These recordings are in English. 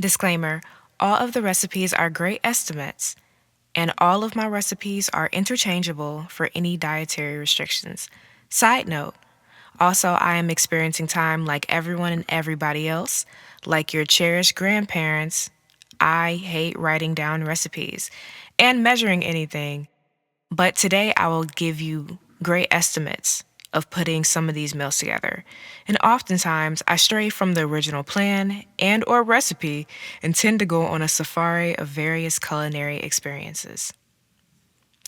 Disclaimer: all of the recipes are great estimates, and all of my recipes are interchangeable for any dietary restrictions. Side note: also, I am experiencing time like everyone and everybody else, like your cherished grandparents. I hate writing down recipes and measuring anything, but today I will give you great estimates of putting some of these meals together. And oftentimes I stray from the original plan and or recipe and tend to go on a safari of various culinary experiences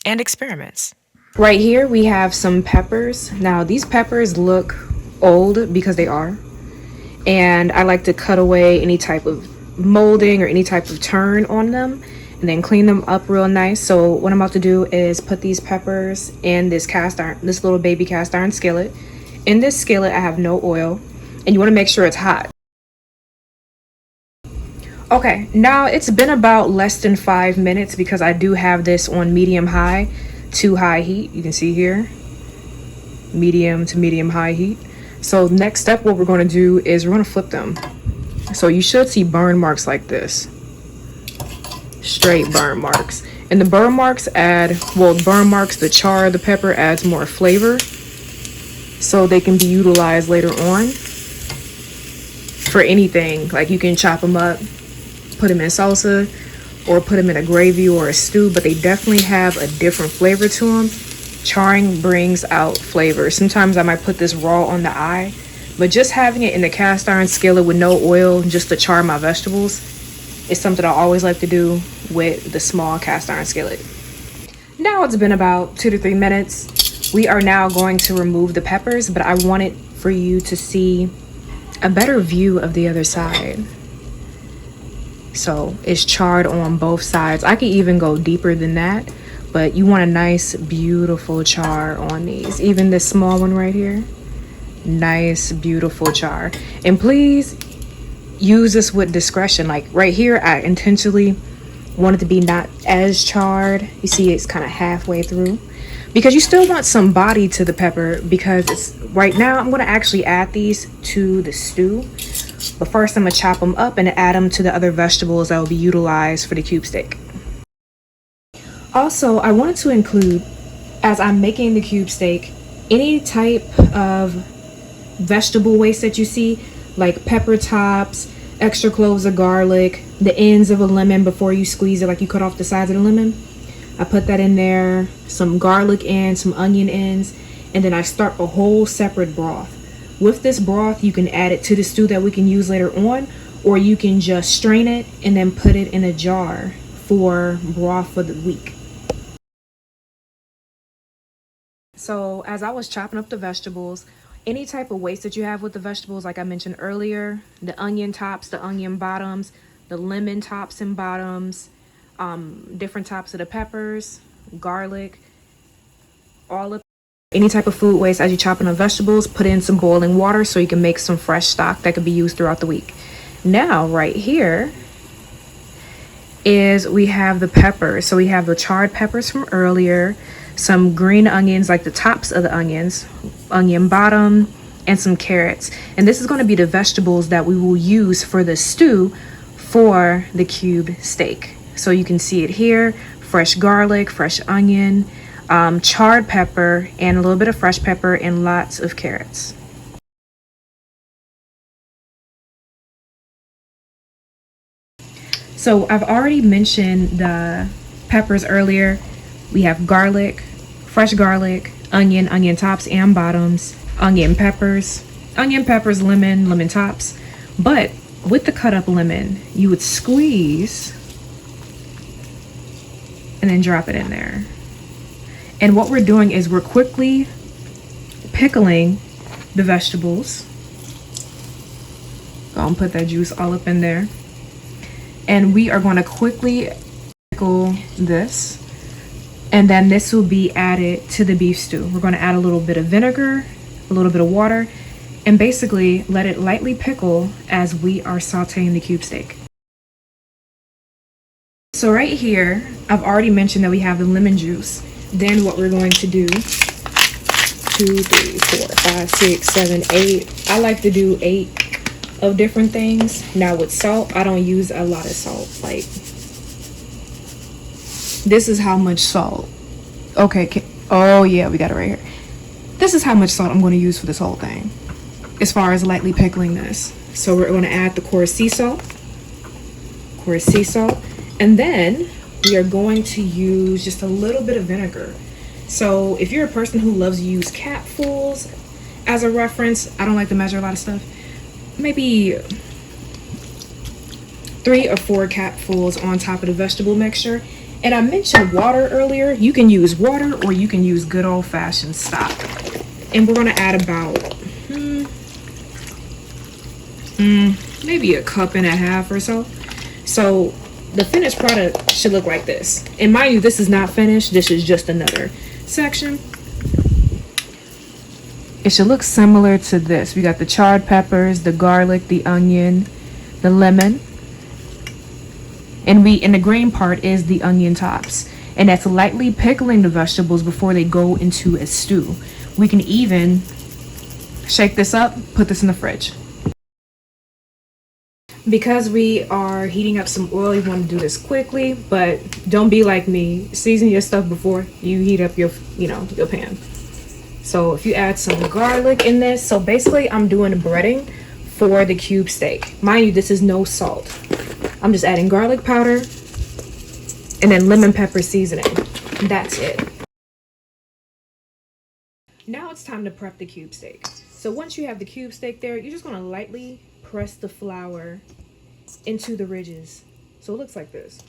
and experiments. Right here we have some peppers. Now these peppers look old because they are, and I like to cut away any type of molding or any type of turn on them and then clean them up real nice. So what I'm about to do is put these peppers in this this little baby cast iron skillet. In this skillet I have no oil, and you want to make sure it's hot. Okay, now it's been about less than 5 minutes because I do have this on medium high to high heat. You can see here, medium to medium high heat. So next step, what we're going to do is we're going to flip them. So you should see burn marks like this, straight burn marks. And the burn marks the char of the pepper adds more flavor, so they can be utilized later on for anything. Like you can chop them up, put them in salsa, or put them in a gravy or a stew, but they definitely have a different flavor to them. Charring brings out flavor. Sometimes I might put this raw on the eye, but just having it in the cast iron skillet with no oil, just to char my vegetables, is something I always like to do with the small cast iron skillet. Now it's been about 2 to 3 minutes. We are now going to remove the peppers, but I wanted for you to see a better view of the other side. So it's charred on both sides. I could even go deeper than that, but you want a nice, beautiful char on these. Even this small one right here, nice, beautiful char. And please use this with discretion. Like right here, I intentionally want it to be not as charred. You see it's kind of halfway through, because you still want some body to the pepper, because it's right now I'm going to actually add these to the stew. But first I'm going to chop them up and add them to the other vegetables that will be utilized for the cube steak. Also, I wanted to include, as I'm making the cube steak, any type of vegetable waste that you see, like pepper tops, extra cloves of garlic, the ends of a lemon before you squeeze it, like you cut off the sides of the lemon. I put that in there, some garlic ends, some onion ends, and then I start a whole separate broth. With this broth, you can add it to the stew that we can use later on, or you can just strain it and then put it in a jar for broth for the week. So as I was chopping up the vegetables, any type of waste that you have with the vegetables, like I mentioned earlier, the onion tops, the onion bottoms, the lemon tops and bottoms, different tops of the peppers, garlic, all of any type of food waste as you chopping up vegetables, put in some boiling water so you can make some fresh stock that could be used throughout the week. Now right here is we have the peppers. So we have the charred peppers from earlier, some green onions, like the tops of the onions, onion bottom, and some carrots. And this is going to be the vegetables that we will use for the stew for the cube steak. So you can see it here: fresh garlic, fresh onion, charred pepper, and a little bit of fresh pepper, and lots of carrots. So I've already mentioned the peppers earlier. We have garlic, fresh garlic, onion tops and bottoms, onion peppers, lemon, lemon tops. But with the cut up lemon, you would squeeze and then drop it in there. And what we're doing is we're quickly pickling the vegetables. Go and put that juice all up in there. And we are going to quickly pickle this. And then this will be added to the beef stew. We're going to add a little bit of vinegar, a little bit of water, and basically let it lightly pickle as we are sauteing the cube steak. So right here, I've already mentioned that we have the lemon juice. Then what we're going to do, 2, 3, 4, 5, 6, 7, 8. I like to do 8 of different things. Now with salt, I don't use a lot of salt. Like, this is how much salt. Okay, oh yeah, we got it right here. This is how much salt I'm going to use for this whole thing, as far as lightly pickling this. So we're going to add the coarse sea salt, and then we are going to use just a little bit of vinegar. So if you're a person who loves to use capfuls as a reference, I don't like to measure a lot of stuff, maybe 3 or 4 capfuls on top of the vegetable mixture. And I mentioned water earlier. You can use water or you can use good old-fashioned stock. And we're going to add about maybe a cup and a half or so. So the finished product should look like this. And mind you, this is not finished. This is just another section. It should look similar to this. We got the charred peppers, the garlic, the onion, the lemon. And the green part is the onion tops. And that's lightly pickling the vegetables before they go into a stew. We can even shake this up, put this in the fridge. Because we are heating up some oil, you want to do this quickly, but don't be like me. Season your stuff before you heat up your pan. So if you add some garlic in this, so basically I'm doing breading for the cube steak. Mind you, this is no salt. I'm just adding garlic powder and then lemon pepper seasoning. That's it. Now it's time to prep the cube steak. So once you have the cube steak there, you're just going to lightly press the flour into the ridges. So it looks like this.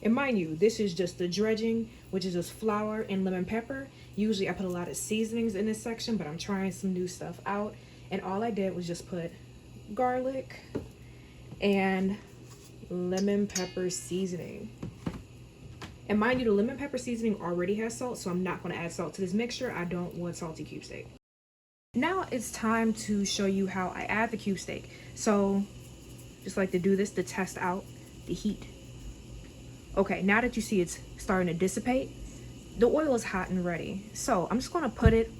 And mind you, this is just the dredging, which is just flour and lemon pepper. Usually I put a lot of seasonings in this section, but I'm trying some new stuff out. And all I did was just put garlic and lemon pepper seasoning. And mind you, the lemon pepper seasoning already has salt, so I'm not going to add salt to this mixture. I don't want salty cube steak. Now it's time to show you how I add the cube steak. So just like to do this to test out the heat. Okay, now that you see it's starting to dissipate, the oil is hot and ready. So I'm just going to put it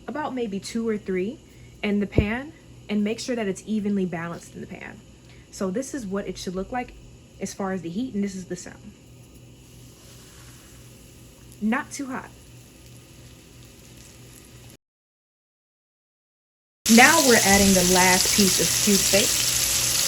about maybe 2 or 3 in the pan and make sure that it's evenly balanced in the pan. So this is what it should look like as far as the heat, and this is the sound. Not too hot. Now we're adding the last piece of cube steak.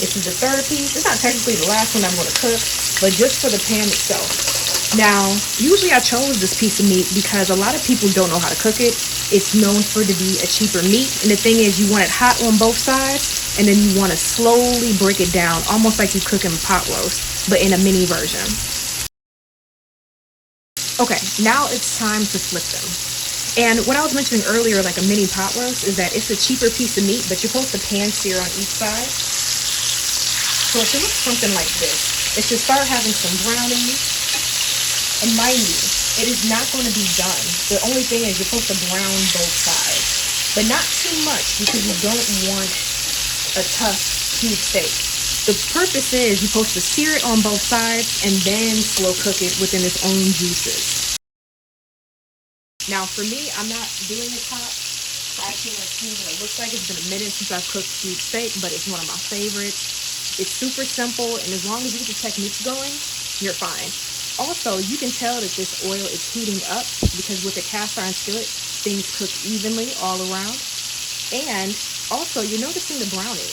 This is the third piece. It's not technically the last one I'm going to cook, but just for the pan itself. Now, usually I chose this piece of meat because a lot of people don't know how to cook it. It's known for to be a cheaper meat. And the thing is, you want it hot on both sides, and then you want to slowly break it down, almost like you cook in pot roast, but in a mini version. Okay, now it's time to flip them. And what I was mentioning earlier, like a mini pot roast, is that it's a cheaper piece of meat, but you're supposed to pan sear on each side. So it should look something like this. It should start having some browning. And mind you, it is not going to be done. The only thing is you're supposed to brown both sides. But not too much, because you don't want a tough cube steak. The purpose is you're supposed to sear it on both sides and then slow cook it within its own juices. Now for me, I'm not doing it hot. I actually want to see what it looks like. It's been a minute since I've cooked cube steak, but it's one of my favorites. It's super simple, and as long as you get the techniques going, you're fine. Also, you can tell that this oil is heating up because with the cast iron skillet, things cook evenly all around. And also, you're noticing the browning.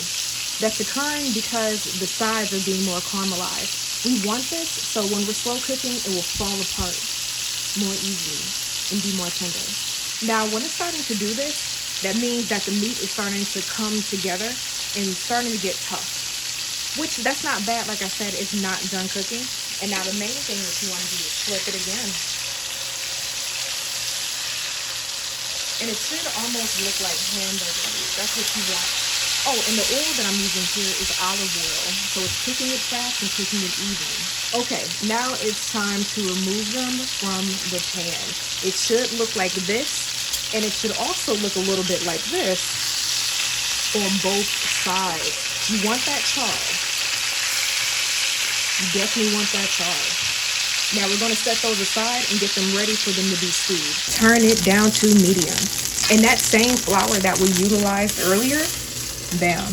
That's occurring because the sides are being more caramelized. We want this so when we're slow cooking, it will fall apart more easily and be more tender. Now, when it's starting to do this, that means that the meat is starting to come together and starting to get tough. Which, that's not bad. Like I said, it's not done cooking. And now the main thing that you want to do is flip it again. And it should almost look like hamburger meat. That's what you want. Oh, and the oil that I'm using here is olive oil. So it's cooking it fast and cooking it even. Okay, now it's time to remove them from the pan. It should look like this. And it should also look a little bit like this on both sides. You want that char. You definitely want that char. Now we're going to set those aside and get them ready for them to be stewed. Turn it down to medium. And that same flour that we utilized earlier, bam,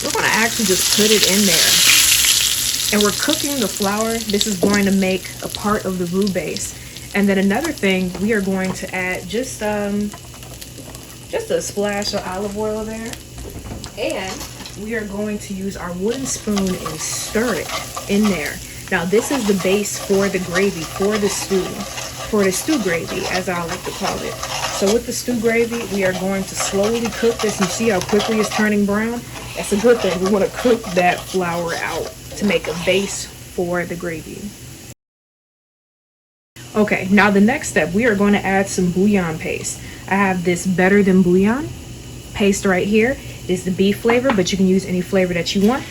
we're going to actually just put it in there. And we're cooking the flour. This is going to make a part of the roux base. And then another thing, we are going to add just a splash of olive oil there. And we are going to use our wooden spoon and stir it in there. Now this is the base for the gravy, for the stew gravy, as I like to call it. So with the stew gravy, we are going to slowly cook this. You see how quickly it's turning brown? That's a good thing. We want to cook that flour out to make a base for the gravy. Okay, now the next step, we are going to add some bouillon paste. I have this Better Than Bouillon paste right here. It's the beef flavor, but you can use any flavor that you want.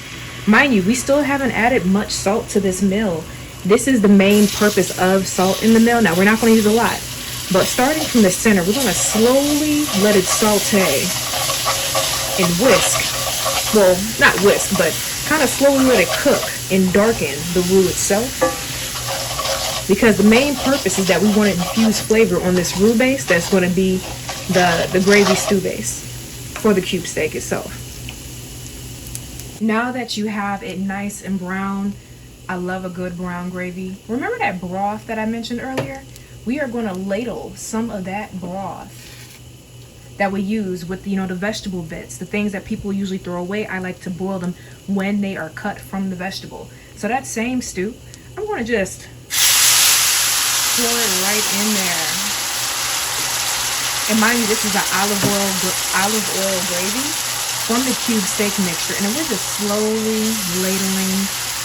Mind you, we still haven't added much salt to this meal. This is the main purpose of salt in the meal. Now, we're not going to use a lot, but starting from the center, we're going to slowly let it saute and whisk. Well, not whisk, but kind of slowly let it cook and darken the roux itself. Because the main purpose is that we want to infuse flavor on this roux base that's going to be the gravy stew base for the cube steak itself. Now that you have it nice and brown, I love a good brown gravy. Remember that broth that I mentioned earlier? We are going to ladle some of that broth that we use with, the vegetable bits, the things that people usually throw away. I like to boil them when they are cut from the vegetable. So that same stew, I'm going to just pour it right in there. And mind you, this is an olive oil gravy from the cube steak mixture. And then we're just slowly ladling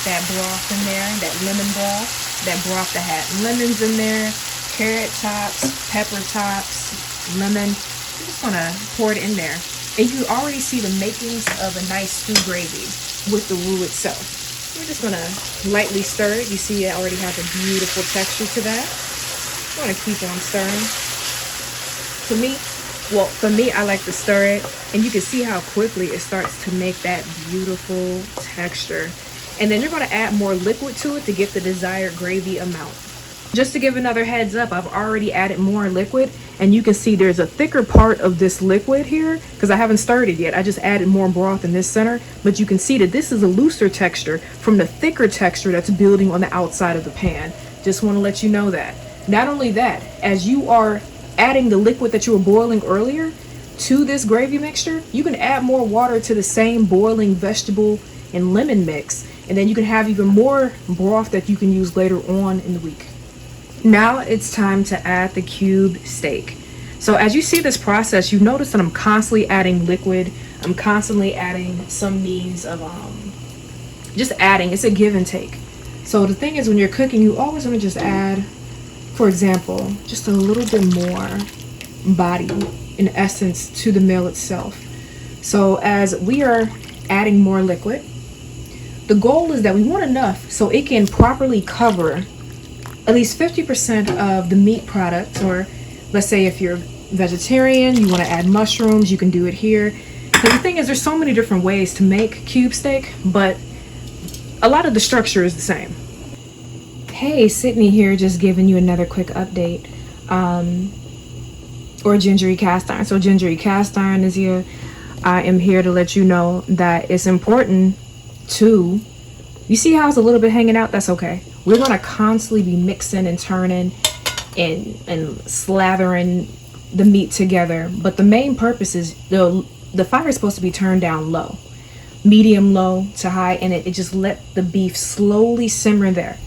that broth in there, that lemon broth, that that had lemons in there, carrot tops, pepper tops, lemon. We're just gonna pour it in there. And you already see the makings of a nice stew gravy with the roux itself. We're just gonna lightly stir it. You see it already has a beautiful texture to that. I'm gonna keep on stirring. For me, I like to stir it, and you can see how quickly it starts to make that beautiful texture. And then you're going to add more liquid to it to get the desired gravy amount. Just to give another heads up, I've already added more liquid, and you can see there's a thicker part of this liquid here because I haven't stirred it yet. I just added more broth in this center, but you can see that this is a looser texture from the thicker texture that's building on the outside of the pan. Just want to let you know that. Not only that, as you are adding the liquid that you were boiling earlier to this gravy mixture, you can add more water to the same boiling vegetable and lemon mix, and then you can have even more broth that you can use later on in the week. Now it's time to add the cube steak. So as you see this process, you notice that I'm constantly adding liquid. I'm constantly adding some means of just adding. It's a give and take. So the thing is, when you're cooking, you always want to just add, for example, just a little bit more body, in essence, to the meal itself. So as we are adding more liquid, the goal is that we want enough so it can properly cover at least 50% of the meat product. Or let's say if you're vegetarian, you want to add mushrooms, you can do it here. Because the thing is, there's so many different ways to make cube steak, but a lot of the structure is the same. Hey, Sydney here, just giving you another quick update. Or gingery cast iron. So gingery cast iron is here. I am here to let you know that it's important to, you see how it's a little bit hanging out? That's okay. We're going to constantly be mixing and turning and slathering the meat together. But the main purpose is the fire is supposed to be turned down low, medium low to high, and it just let the beef slowly simmer there.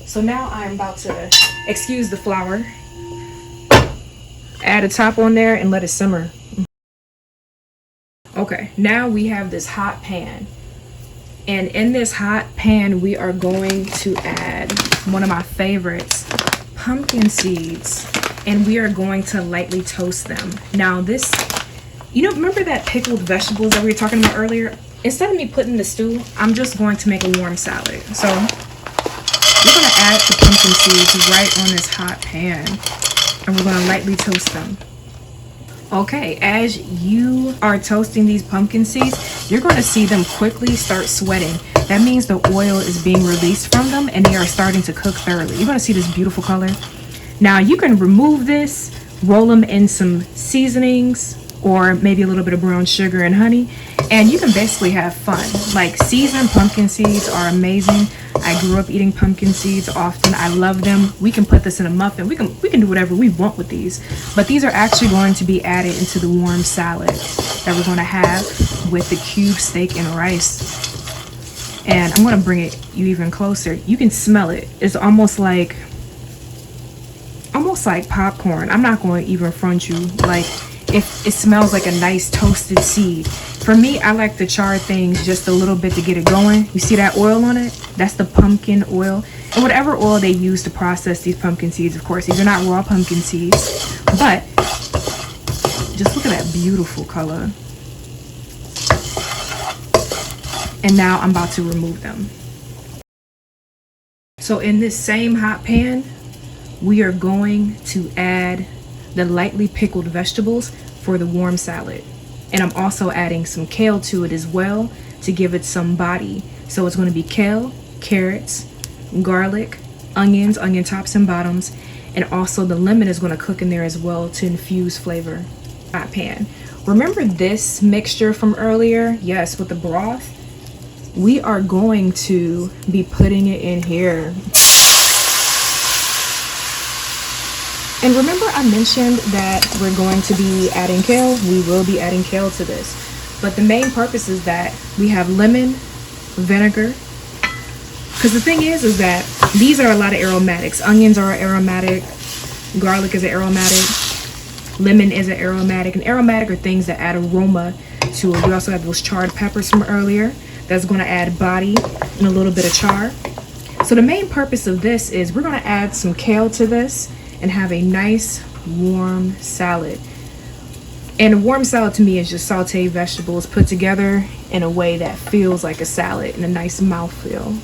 So now I'm about to, excuse the flour, add a top on there and let it simmer. Okay, now we have this hot pan. And in this hot pan, we are going to add one of my favorites, pumpkin seeds. And we are going to lightly toast them. Now this, remember that pickled vegetables that we were talking about earlier? Instead of me putting the stew, I'm just going to make a warm salad. So we're going to add the pumpkin seeds right on this hot pan, and we're going to lightly toast them. Okay, as you are toasting these pumpkin seeds, you're going to see them quickly start sweating. That means the oil is being released from them and they are starting to cook thoroughly. You're going to see this beautiful color. Now you can remove this, roll them in some seasonings or maybe a little bit of brown sugar and honey, And you can basically have fun. Like, seasoned pumpkin seeds are amazing. I grew up eating pumpkin seeds often. I love them. We can put this in a muffin. We can do whatever we want with these. But these are actually going to be added into the warm salad that we're going to have with the cube steak and rice. And I'm going to bring you even closer. You can smell it. It's almost like popcorn. I'm not going to even front you. Like, if it smells like a nice toasted seed. For me, I like to char things just a little bit to get it going. You see that oil on it? That's the pumpkin oil. And whatever oil they use to process these pumpkin seeds, of course. These are not raw pumpkin seeds. But just look at that beautiful color. And now I'm about to remove them. So in this same hot pan, we are going to add the lightly pickled vegetables for the warm salad. And I'm also adding some kale to it as well to give it some body. So it's going to be kale, carrots, garlic, onions, onion tops and bottoms, and also the lemon is going to cook in there as well to infuse flavor. Hot pan. Remember this mixture from earlier? Yes, with the broth. We are going to be putting it in here. And remember I mentioned that we're going to be adding kale? We will be adding kale to this. But the main purpose is that we have lemon, vinegar. Because the thing is that these are a lot of aromatics. Onions are aromatic. Garlic is an aromatic. Lemon is an aromatic. And aromatic are things that add aroma to it. We also have those charred peppers from earlier. That's going to add body and a little bit of char. So the main purpose of this is we're going to add some kale to this and have a nice warm salad. And a warm salad to me is just sauteed vegetables put together in a way that feels like a salad and a nice mouthfeel.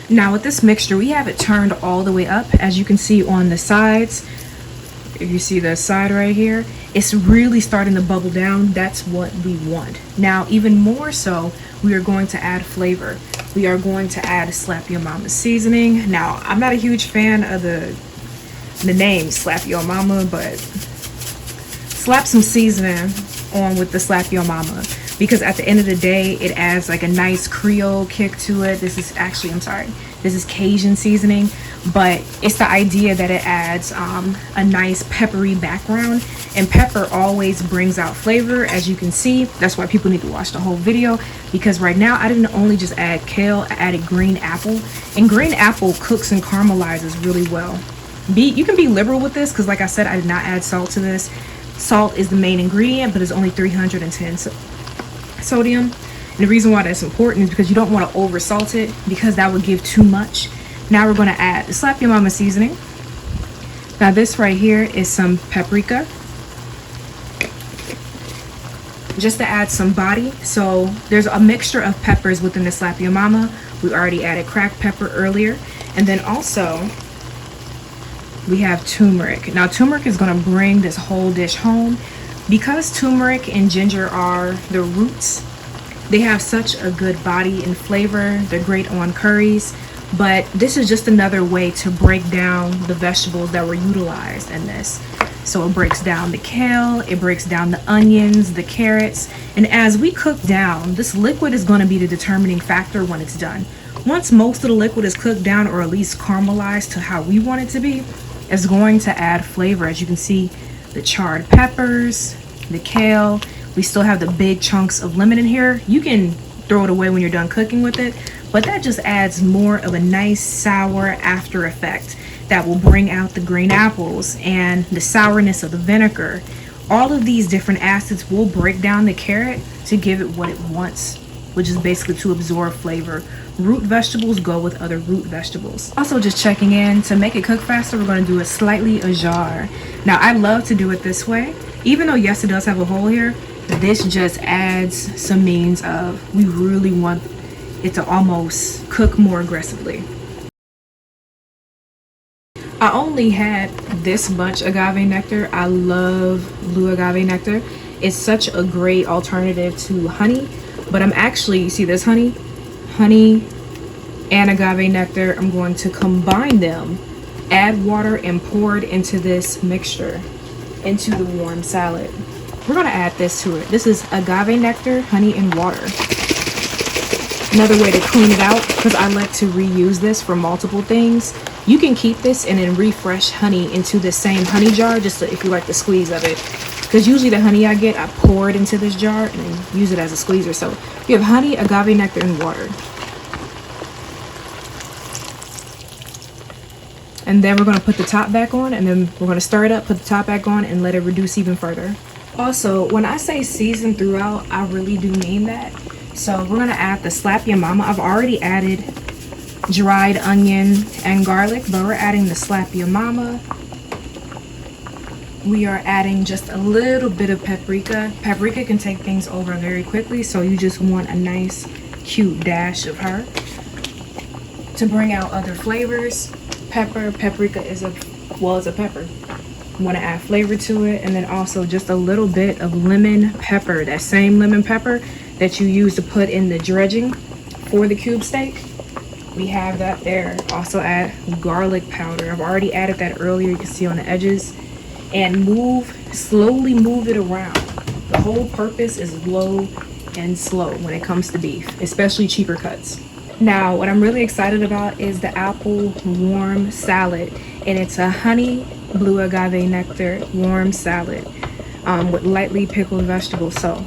Now with this mixture, we have it turned all the way up. As you can see on the sides, if you see the side right here, it's really starting to bubble down. That's what we want. Now, even more so, we are going to add flavor. We are going to add Slap Your Mama seasoning. Now, I'm not a huge fan of the name Slap Your Mama, but slap some seasoning on with the Slap Your Mama, because at the end of the day, it adds like a nice Creole kick to it. This is Cajun seasoning, but it's the idea that it adds a nice peppery background, and pepper always brings out flavor, as you can see. That's why people need to watch the whole video, because right now I didn't only just add kale, I added green apple, and green apple cooks and caramelizes really well. You can be liberal with this, because like I said, I did not add salt to this. Salt is the main ingredient, but it's only 310 sodium. And the reason why that's important is because you don't want to over salt it, because that would give too much. Now we're going to add the Slap Your Mama seasoning. Now this right here is some paprika, just to add some body. So there's a mixture of peppers within the Slap Your Mama. We already added cracked pepper earlier, and then also we have turmeric. Now turmeric is going to bring this whole dish home, because turmeric and ginger are the roots. They have such a good body and flavor. They're great on curries, but this is just another way to break down the vegetables that were utilized in this. So it breaks down the kale, it breaks down the onions, the carrots, and as we cook down, this liquid is going to be the determining factor when it's done. Once most of the liquid is cooked down, or at least caramelized to how we want it to be, it's going to add flavor. As you can see, the charred peppers, the kale, we still have the big chunks of lemon in here. You can throw it away when you're done cooking with it, but that just adds more of a nice sour after effect that will bring out the green apples and the sourness of the vinegar. All of these different acids will break down the carrot to give it what it wants, which is basically to absorb flavor. Root vegetables go with other root vegetables. Also, just checking in, to make it cook faster, we're going to do it slightly ajar. Now I love to do it this way, even though yes, it does have a hole here. This just adds some means of, we really want it to almost cook more aggressively. I only had this much agave nectar. I love blue agave nectar. It's such a great alternative to honey, but I'm actually, you see this honey and agave nectar, I'm going to combine them, add water and pour it into this mixture, into the warm salad. we're gonna add this to it. This is agave nectar, honey, and water. Another way to clean it out, because I like to reuse this for multiple things. You can keep this and then refresh honey into the same honey jar, just if you like the squeeze of it. Because usually the honey I get, I pour it into this jar and then use it as a squeezer. So you have honey, agave nectar, and water. And then we're going to put the top back on, and then we're going to stir it up, put the top back on, and let it reduce even further. Also, when I say season throughout, I really do mean that. So we're going to add the Slap Your Mama. I've already added dried onion and garlic, but we're adding the Slap Your Mama. We are adding just a little bit of paprika. Paprika can take things over very quickly, so you just want a nice, cute dash of her to bring out other flavors. Paprika is a pepper. You want to add flavor to it, and then also just a little bit of lemon pepper, that same lemon pepper that you use to put in the dredging for the cube steak. We have that there. Also add garlic powder. I've already added that earlier, you can see on the edges. And slowly move it around. The whole purpose is low and slow when it comes to beef, especially cheaper cuts. Now, what I'm really excited about is the apple warm salad, and it's a honey blue agave nectar warm salad with lightly pickled vegetables. So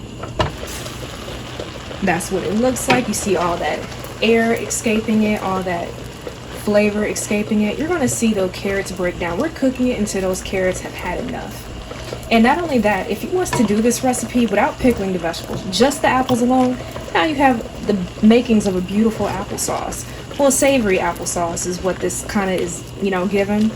that's what it looks like. You see all that air escaping it, all that flavor escaping it. You're going to see those carrots break down. We're cooking it until those carrots have had enough. And not only that, if you want to do this recipe without pickling the vegetables, just the apples alone, now you have the makings of a beautiful applesauce. Well, savory applesauce is what this kind of is, given.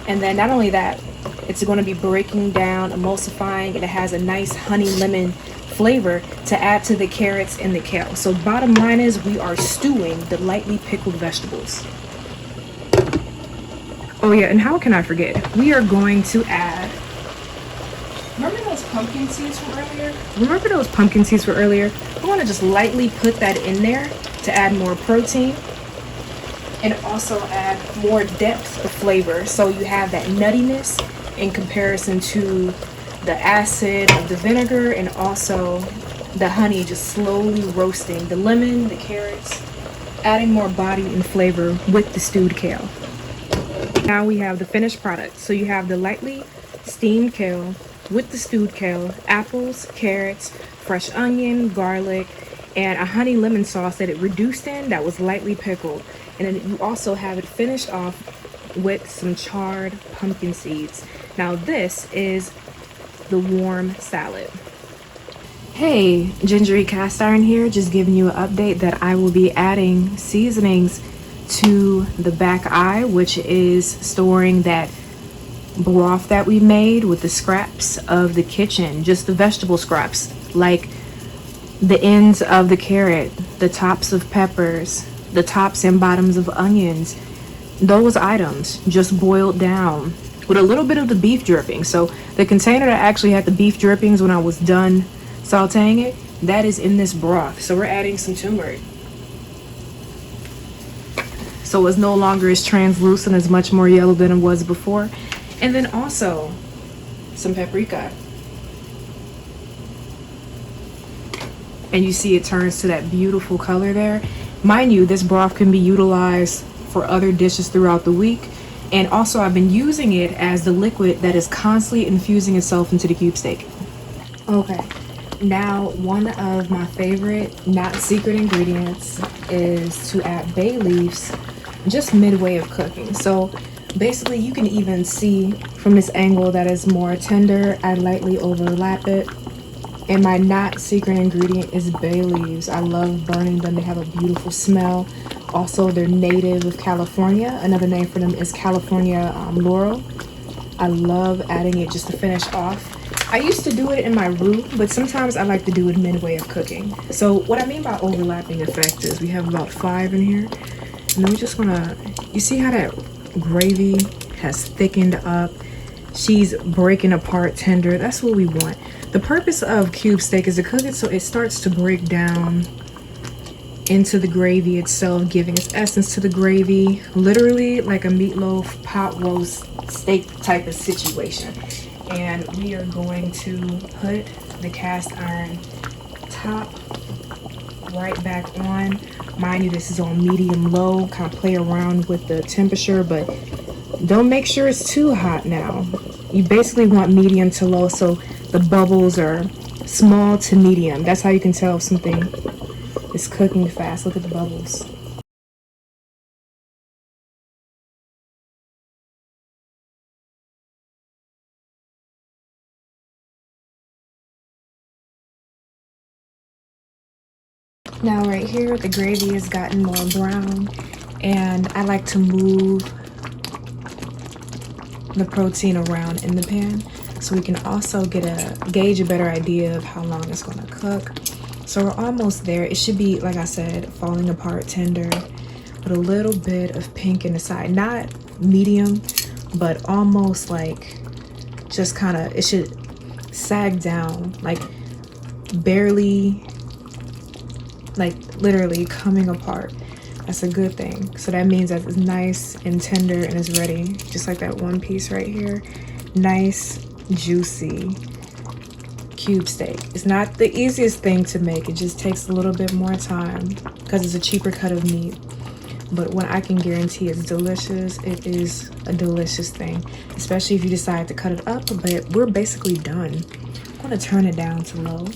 And then not only that, it's going to be breaking down, emulsifying, and it has a nice honey lemon flavor to add to the carrots and the kale. So bottom line is we are stewing the lightly pickled vegetables. Oh yeah, and how can I forget? We are going to add, remember those pumpkin seeds from earlier? I want to just lightly put that in there to add more protein and also add more depth of flavor. So you have that nuttiness in comparison to the acid of the vinegar, and also the honey just slowly roasting the lemon, the carrots, adding more body and flavor with the stewed kale. Now we have the finished product. So you have the lightly steamed kale with the stewed kale, apples, carrots, fresh onion, garlic, and a honey lemon sauce that it reduced in that was lightly pickled. And then you also have it finished off with some charred pumpkin seeds. Now this is the warm salad. Hey, Gingery Cast Iron here, just giving you an update that I will be adding seasonings to the back eye, which is storing that broth that we made with the scraps of the kitchen, just the vegetable scraps, like the ends of the carrot, the tops of peppers, the tops and bottoms of onions. Those items just boiled down with a little bit of the beef dripping. So the container that actually had the beef drippings when I was done sauteing it, that is in this broth. So we're adding some turmeric. So it's no longer as translucent, it's much more yellow than it was before. And then also some paprika. And you see it turns to that beautiful color there. Mind you, this broth can be utilized for other dishes throughout the week. And also I've been using it as the liquid that is constantly infusing itself into the cube steak. Okay, now one of my favorite, not secret ingredients is to add bay leaves just midway of cooking. So basically you can even see from this angle that is more tender. I lightly overlap it. And my not secret ingredient is bay leaves. I love burning them. They have a beautiful smell. Also, they're native of California. Another name for them is California laurel. I love adding it just to finish off. I used to do it in my roux, but sometimes I like to do it midway of cooking. So what I mean by overlapping effect is we have about 5 in here. And then we're just gonna, you see how that gravy has thickened up? She's breaking apart tender. That's what we want. The purpose of cube steak is to cook it so it starts to break down into the gravy itself, giving its essence to the gravy, literally like a meatloaf pot roast steak type of situation. And we are going to put the cast iron top right back on. Mind you, this is on medium low. Kind of play around with the temperature, but don't make sure it's too hot now. You basically want medium to low, so the bubbles are small to medium. That's how you can tell if something is cooking fast. Look at the bubbles. Now right here, the gravy has gotten more brown, and I like to move the protein around in the pan so we can also gauge a better idea of how long it's going to cook. So we're almost there. It should be, like I said, falling apart tender with a little bit of pink in the side. Not medium, but almost like just kind of, it should sag down, like barely, like literally coming apart. That's a good thing. So that means that it's nice and tender and it's ready. Just like that one piece right here. Nice, juicy cube steak. It's not the easiest thing to make. It just takes a little bit more time because it's a cheaper cut of meat. But what I can guarantee is delicious. It is a delicious thing, especially if you decide to cut it up. But we're basically done. I'm gonna turn it down to low.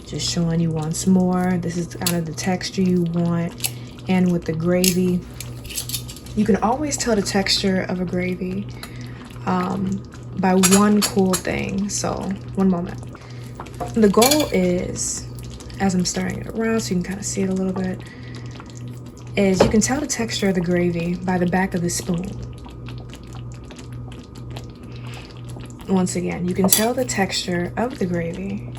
Just showing you once more. This is kind of the texture you want. And with the gravy, you can always tell the texture of a gravy by one cool thing. So one moment. The goal is, as I'm stirring it around so you can kind of see it a little bit, is you can tell the texture of the gravy by the back of the spoon. Once again, you can tell the texture of the gravy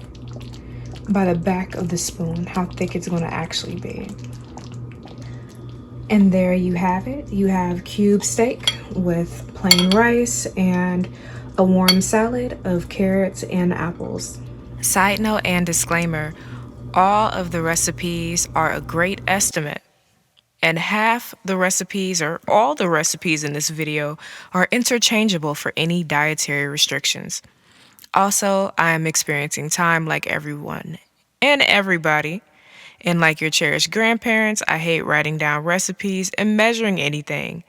by the back of the spoon, how thick it's going to actually be. And there you have it. You have cube steak with plain rice and a warm salad of carrots and apples. Side note and disclaimer, all of the recipes are a great estimate. And half the recipes or all the recipes in this video are interchangeable for any dietary restrictions. Also, I am experiencing time like everyone and everybody. And like your cherished grandparents, I hate writing down recipes and measuring anything.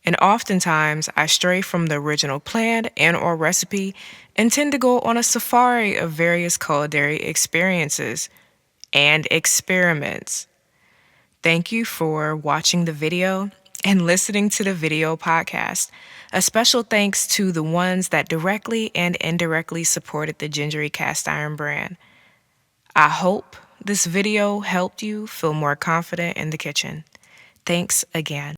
And oftentimes, I stray from the original plan and or recipe and tend to go on a safari of various culinary experiences and experiments. Thank you for watching the video and listening to the video podcast. A special thanks to the ones that directly and indirectly supported the Gingery Cast Iron brand. I hope this video helped you feel more confident in the kitchen. Thanks again.